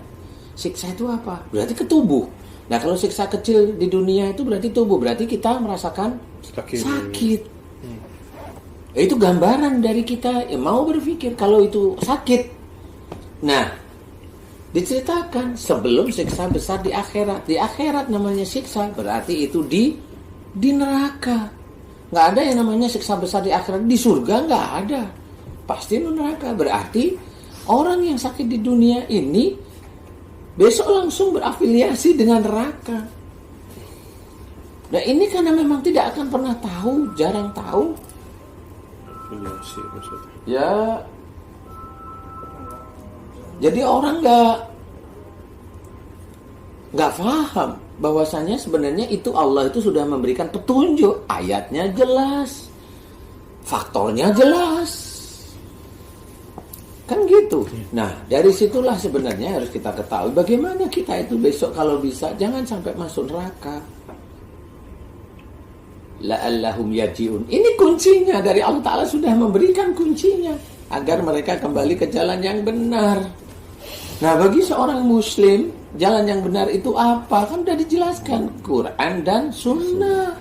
Siksa itu apa? Berarti ke tubuh. Nah kalau siksa kecil di dunia itu berarti tubuh. Berarti kita merasakan sakit. Itu gambaran dari kita yang mau berpikir kalau itu sakit. Nah, diceritakan sebelum siksa besar di akhirat. Di akhirat namanya siksa, berarti itu di neraka. Nggak ada yang namanya siksa besar di akhirat. Di surga nggak ada. Pasti di neraka. Berarti orang yang sakit di dunia ini besok langsung berafiliasi dengan neraka. Nah ini karena memang tidak akan pernah tahu, jarang tahu. Ya, jadi orang nggak paham bahwasanya sebenarnya itu Allah itu sudah memberikan petunjuk, ayatnya jelas, faktornya jelas, kan gitu. Nah dari situlah sebenarnya harus kita ketahui bagaimana kita itu besok kalau bisa jangan sampai masuk neraka. La'allahum yarji'un. Ini kuncinya dari Allah Ta'ala sudah memberikan kuncinya agar mereka kembali ke jalan yang benar. Nah bagi seorang muslim jalan yang benar itu apa? Kan sudah dijelaskan Quran dan Sunnah.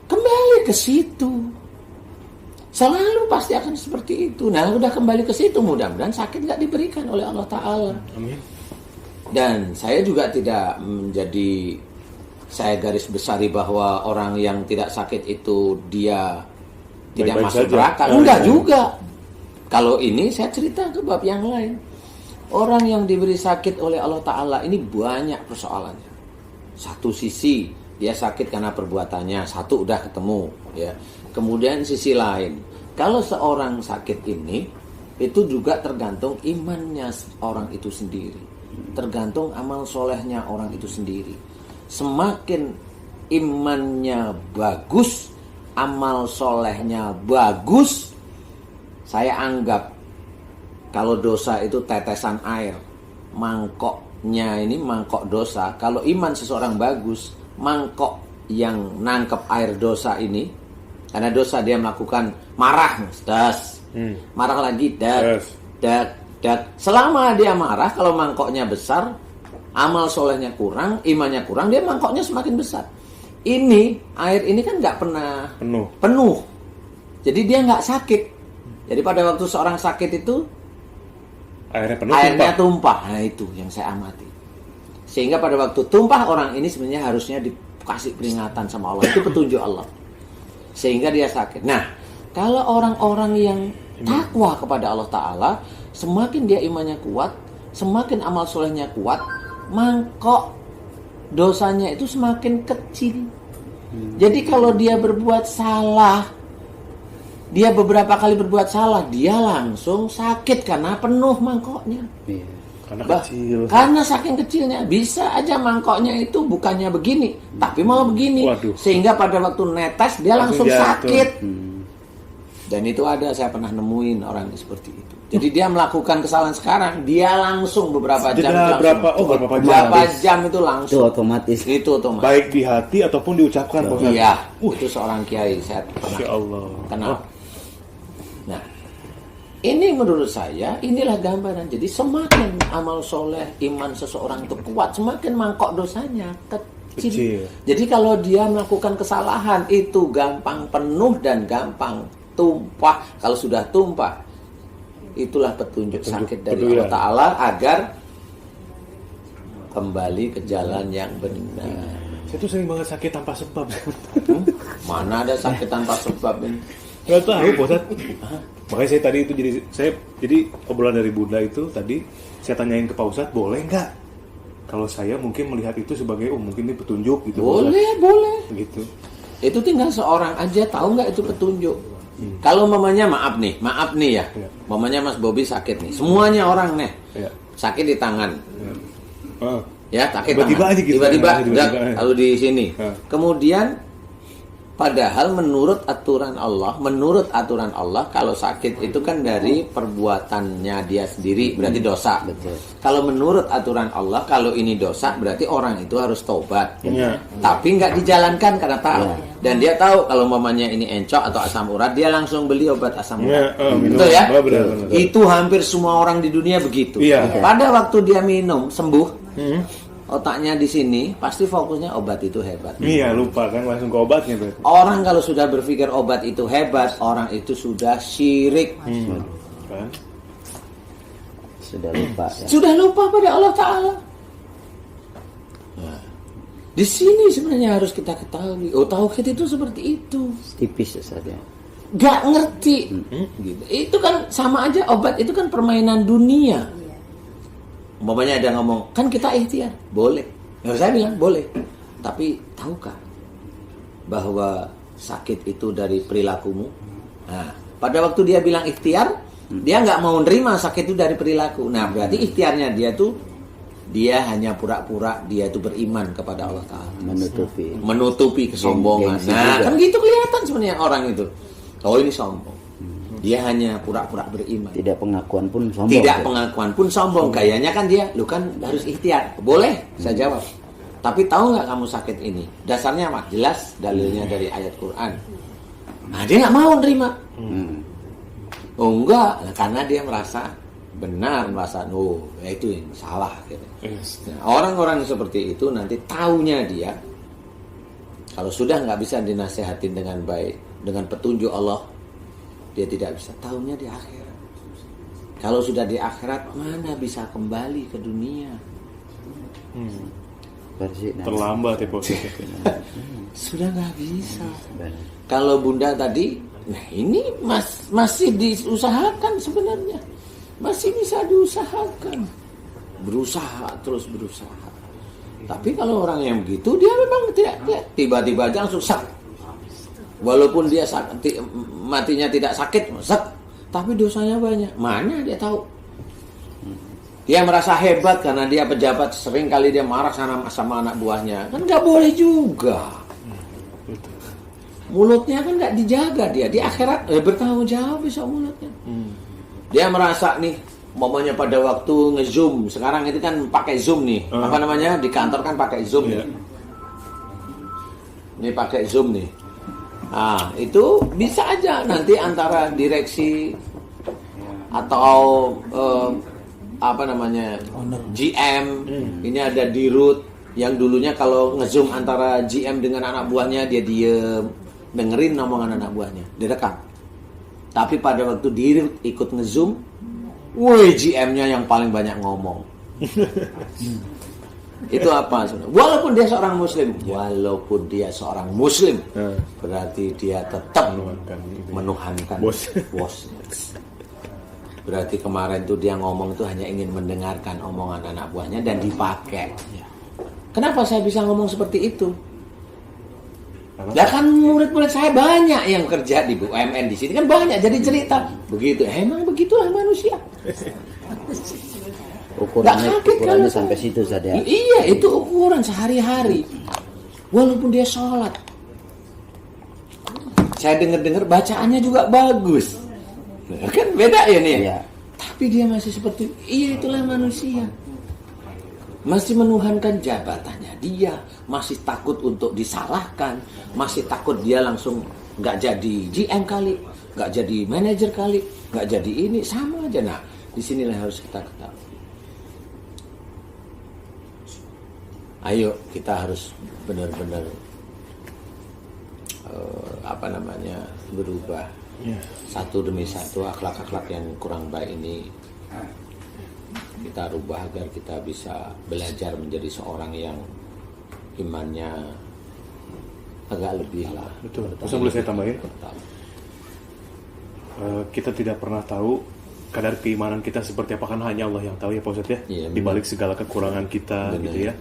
Kembali ke situ. Selalu pasti akan seperti itu. Nah udah kembali ke situ mudah-mudahan sakit gak diberikan oleh Allah Ta'ala. Amin. Dan saya juga tidak menjadi saya garis besari bahwa orang yang tidak sakit itu dia tidak masuk neraka. Enggak juga. Kalau ini saya cerita ke bab yang lain. Orang yang diberi sakit oleh Allah Ta'ala ini banyak persoalannya. Satu sisi dia sakit karena perbuatannya, satu udah ketemu ya. Kemudian sisi lain, kalau seorang sakit ini itu juga tergantung imannya orang itu sendiri. Tergantung amal solehnya orang itu sendiri. Semakin imannya bagus, amal solehnya bagus, saya anggap kalau dosa itu tetesan air, mangkoknya ini mangkok dosa. Kalau iman seseorang bagus, mangkok yang nangkep air dosa ini, karena dosa dia melakukan marah, marah lagi, selama dia marah, kalau mangkoknya besar, amal solehnya kurang, imannya kurang, dia mangkoknya semakin besar. Ini air ini kan nggak pernah penuh, jadi dia nggak sakit. Jadi pada waktu seorang sakit itu airnya tumpah. Nah itu yang saya amati. Sehingga pada waktu tumpah orang ini sebenarnya harusnya dikasih peringatan sama Allah. Itu petunjuk Allah. Sehingga dia sakit. Nah kalau orang-orang yang takwa kepada Allah Ta'ala, semakin dia imannya kuat, semakin amal solehnya kuat, mangkok dosanya itu semakin kecil. Jadi kalau dia berbuat salah, dia beberapa kali berbuat salah, dia langsung sakit karena penuh mangkoknya. Karena saking kecilnya, bisa aja mangkoknya itu bukannya begini, tapi malah begini. Sehingga pada waktu netes dia langsung sakit. Dan itu ada, saya pernah nemuin orang seperti itu. Jadi dia melakukan kesalahan sekarang, dia langsung beberapa jam jam itu langsung. Itu otomatis. Baik di hati ataupun diucapkan. Iya, itu seorang kiai saya pernah kenal. Nah, Ini menurut saya inilah gambaran. Jadi semakin amal soleh, iman seseorang itu kuat, semakin mangkok dosanya kecil. Jadi kalau dia melakukan kesalahan itu gampang penuh dan gampang tumpah. Kalau sudah tumpah, itulah petunjuk sakit dari Allah Ta'ala agar kembali ke jalan yang benar. Saya tuh sering banget sakit tanpa sebab. Mana ada sakit tanpa sebab ini? Gak tahu Pak Ustadz. Makanya saya tadi itu jadi obrolan dari Bunda itu tadi saya tanyain ke Pak Ustadz, boleh nggak kalau saya mungkin melihat itu sebagai mungkin ini petunjuk gitu. Boleh gitu. Itu tinggal seorang aja tahu nggak itu petunjuk. Kalau mamanya maaf nih ya. Mamanya Mas Bobby sakit nih. Semuanya orang nih sakit di tangan. Ya, sakit tiba-tiba tangan. aja gitu. Tiba-tiba. Kalau di sini. Kemudian padahal menurut aturan Allah kalau sakit itu kan dari perbuatannya dia sendiri, berarti dosa. Betul. Kalau menurut aturan Allah kalau ini dosa berarti orang itu harus taubat. Tapi nggak dijalankan karena tahu. Dan dia tahu kalau mamanya ini encok atau asam urat, dia langsung beli obat asam urat. Betul ya? Benar. Itu hampir semua orang di dunia begitu. Pada waktu dia minum sembuh, otaknya di sini pasti fokusnya obat itu hebat. Iya, lupa kan langsung ke obatnya berarti. Orang kalau sudah berpikir obat itu hebat, orang itu sudah syirik. Kan? Sudah lupa ya. Sudah lupa pada Allah Ta'ala. Nah, di sini sebenarnya harus kita ketahui. Tauhid itu seperti itu. Tipis saja. Gak ngerti. Gitu. Itu kan sama aja, obat itu kan permainan dunia. Umpamanya ada ngomong, kan kita ikhtiar, boleh. Ya, saya bilang boleh. Tapi tahukah bahwa sakit itu dari perilakumu? Nah, pada waktu dia bilang ikhtiar, dia nggak mau nerima sakit itu dari perilaku. Nah, berarti ikhtiarnya dia hanya pura-pura dia itu beriman kepada Allah Ta'ala. Menutupi kesombongan. Nah, kan gitu kelihatan sebenarnya orang itu. Oh, ini sombong. Dia hanya pura-pura beriman. Tidak pengakuan pun sombong. Gayanya kan dia, lu kan harus ikhtiar. Boleh, saya jawab. Tapi tahu nggak kamu sakit ini? Dasarnya apa? Jelas dalilnya dari ayat Quran. Nah, dia nggak mau nerima. Oh enggak, karena dia merasa benar, merasa itu yang salah. Gitu. Nah, orang-orang seperti itu nanti taunya dia, kalau sudah nggak bisa dinasehatin dengan baik, dengan petunjuk Allah, dia tidak bisa, tahunya di akhirat. Kalau sudah di akhirat, mana bisa kembali ke dunia? Terlambat ya Pak. Sudah nggak bisa. Kalau Bunda tadi, nah ini masih diusahakan sebenarnya, masih bisa diusahakan, terus berusaha. Tapi kalau orang yang begitu, dia memang tidak tiba-tiba aja langsung sakit. Walaupun dia matinya tidak sakit, tapi dosanya banyak. Mana dia tahu? Dia merasa hebat karena dia pejabat, sering kali dia marah sama anak buahnya. Kan nggak boleh juga. Mulutnya kan nggak dijaga dia. Di akhirat bertanggung jawab besok mulutnya. Dia merasa nih, momennya pada waktu nge-zoom. Sekarang itu kan pakai Zoom nih. Apa namanya? Di kantor kan pakai Zoom. Ini pakai Zoom nih. Nah, itu bisa aja nanti antara direksi atau GM, ini ada dirut yang dulunya kalau ngezoom antara GM dengan anak buahnya dia diem, dengerin omongan anak buahnya, direkam. Tapi pada waktu dirut ikut ngezoom, woi GM-nya yang paling banyak ngomong. Itu apa? Walaupun dia seorang muslim, berarti dia tetap menuhankan bos. Berarti kemarin tuh dia ngomong tuh hanya ingin mendengarkan omongan anak buahnya dan dipakai. Kenapa saya bisa ngomong seperti itu? Ya kan murid-murid saya banyak yang kerja di BUMN di sini kan banyak jadi cerita begitu. Emang begitulah manusia. Ukurannya sampai situ saja. Iya, itu ukuran sehari-hari. Walaupun dia sholat, saya dengar bacaannya juga bagus. Kan beda ya nih. Iya. Tapi dia masih seperti, itulah manusia. Masih menuhankan jabatannya dia, masih takut untuk disalahkan, masih takut dia langsung nggak jadi GM kali. nggak jadi manajer kali, nggak jadi ini, sama aja. Nah, disinilah harus kita ketahui. Ayo kita harus benar-benar berubah. Satu demi satu akhlak-akhlak yang kurang baik ini kita rubah agar kita bisa belajar menjadi seorang yang imannya agak lebih lah. Betul. Terus boleh saya tambahin? Kita tidak pernah tahu kadar keimanan kita seperti apa, karena hanya Allah yang tahu ya Pak Ustadz ya. Iya, di balik segala kekurangan kita gitu ya.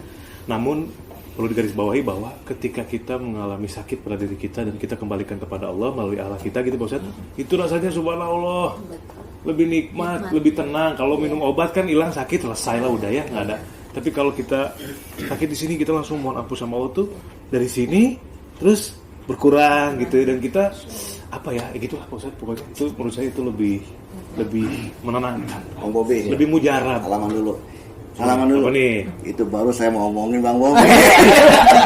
Namun perlu digarisbawahi bahwa ketika kita mengalami sakit pada diri kita dan kita kembalikan kepada Allah melalui akhlak kita gitu Pak Ustadz, itu rasanya subhanallah lebih nikmat, lebih tenang. Kalau minum obat kan hilang sakit, selesai lah udah ya, nggak ada. Tapi kalau kita sakit di sini, kita langsung mohon ampun sama Allah tuh dari sini terus berkurang gitu, dan kita apa ya gitulah Pak Ustadz, pokoknya itu menurut saya itu lebih menenangkan. Bang Bobi, lebih mujarab. Salaman dulu. Apa nih? Itu baru saya mau ngomongin Bang Bobi.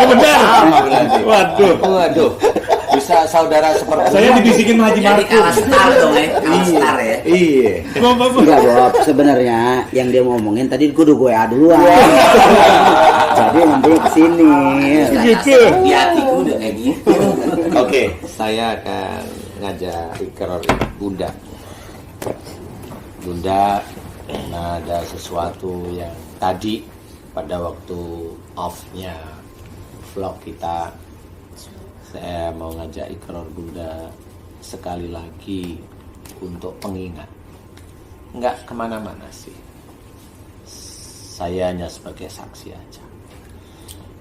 Benar. Waduh. Bisa saudara seperti saya dibisikin Haji Marco. Kalah star dong ya, kalah star ya. Iya. Enggak Bob, sebenarnya yang dia ngomongin tadi kudu gue duluan. Jadi nanti kesini. Gitu. Di hatiku udah kayak gitu. Oke, saya akan ngajak ikrar Bunda. Bunda, karena ada sesuatu yang tadi pada waktu off-nya vlog kita, saya mau ngajak ikrar Bunda sekali lagi untuk pengingat. Nggak kemana-mana sih, saya hanya sebagai saksi aja.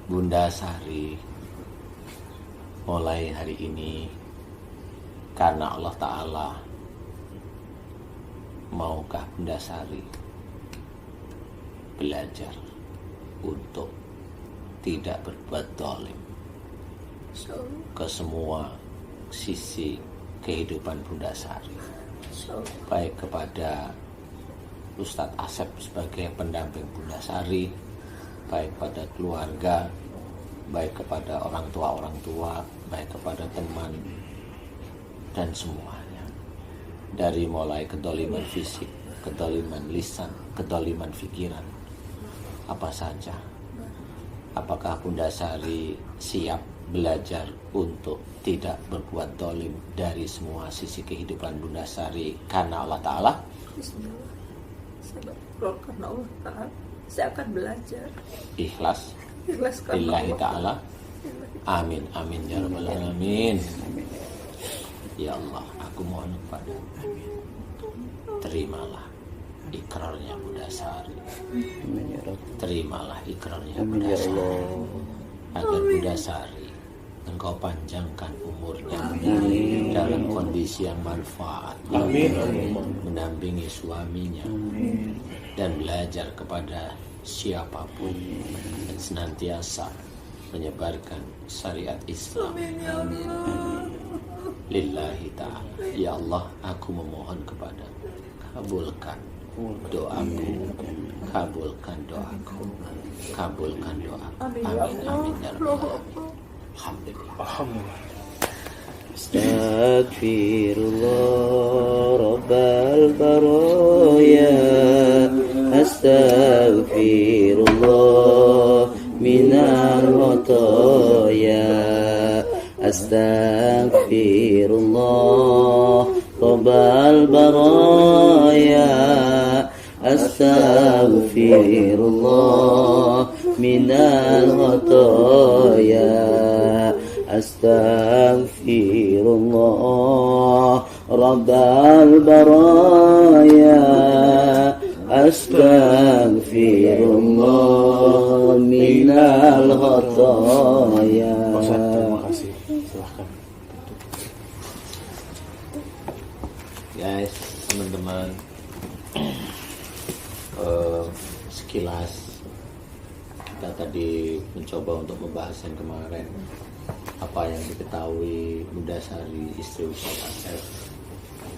Bunda Sari, mulai hari ini, karena Allah Ta'ala, maukah Bunda Sari belajar untuk tidak berbuat zalim ke semua sisi kehidupan Bunda Sari, baik kepada Ustadz Asep sebagai pendamping Bunda Sari, baik pada keluarga, baik kepada orang tua, baik kepada teman, dan semuanya. Dari mulai kedoliman fisik, kedoliman lisan, kedoliman pikiran, apa saja. Apakah Bunda Sari siap belajar untuk tidak berbuat dolim dari semua sisi kehidupan Bunda Sari karena Allah Ta'ala? Bismillah. Saya berdoa karena Allah Ta'ala. Saya akan belajar. Ikhlas. Ikhlas karena Lillahi Allah Ta'ala. Amin, amin ya rabbal alamin. Ya Allah, aku mohon kepada, terimalah ikrarnya Bunda Sari. Terimalah ikrarnya Bunda Sari, agar Bunda Sari Engkau panjangkan umurnya dalam kondisi yang manfaat, mendampingi suaminya dan belajar kepada siapapun dan senantiasa menyebarkan syariat Islam. Lillahi ta'ala. Ya Allah, aku memohon kepada, kabulkan doaku, kabulkan doaku, kabulkan doaku. Amin, amin ya rabbal alamin. Alhamdulillah. Astaghfirullah Rabbal baraya, astaghfirullah minal khataya, astaghfirullah Rabbal baraya, astaghfirullah minal khataya, astaghfirullah Rabbal baraya, astaghfirullah minal khataya. Terima kasih. Silahkan. Guys, teman-teman, sekilas kita tadi mencoba untuk membahas yang kemarin, apa yang diketahui Bunda Sari, istri Ustadz Asep.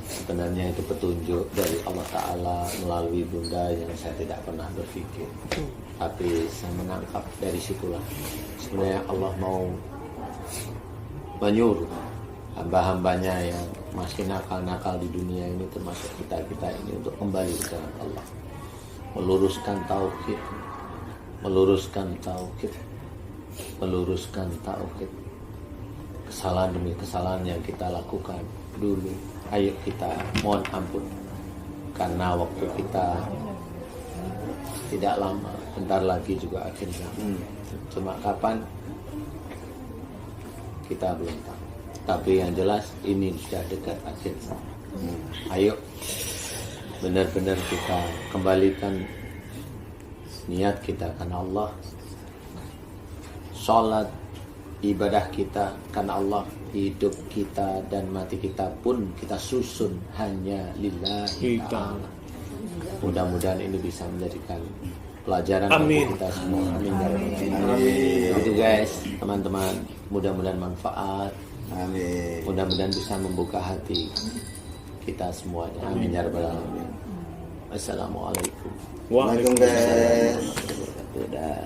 Sebenarnya itu petunjuk dari Allah Ta'ala melalui Bunda yang saya tidak pernah berpikir, tapi saya menangkap dari situlah sebenarnya Allah mau menyuruh hamba-hambanya yang masih nakal-nakal di dunia ini, termasuk kita ini, untuk kembali ke jalan Allah, meluruskan tauhid, kesalahan demi kesalahan yang kita lakukan dulu, ayo kita mohon ampun, karena waktu kita tidak lama, bentar lagi juga akhir zaman. Cuma kapan kita belum tahu, tapi yang jelas ini sudah dekat akhir zaman. Ayo benar-benar kita kembalikan niat kita karena Allah, sholat ibadah kita karena Allah, hidup kita dan mati kita pun kita susun hanya lillahi ta'ala. Mudah-mudahan ini bisa menjadikan pelajaran bagi kita semua. Amin. Begitu guys, teman-teman, mudah-mudahan manfaat. Amin. Mudah-mudahan bisa membuka hati kita semuanya. Amin ya rabbal alamin. Assalamualaikum. Waalaikumsalam. Udah.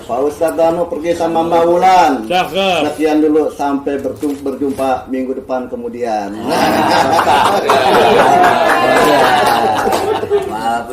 Pak Ustadz Danu pergi sama Mbak Wulan. Sekian dulu, sampai berjumpa minggu depan kemudian. Maaf,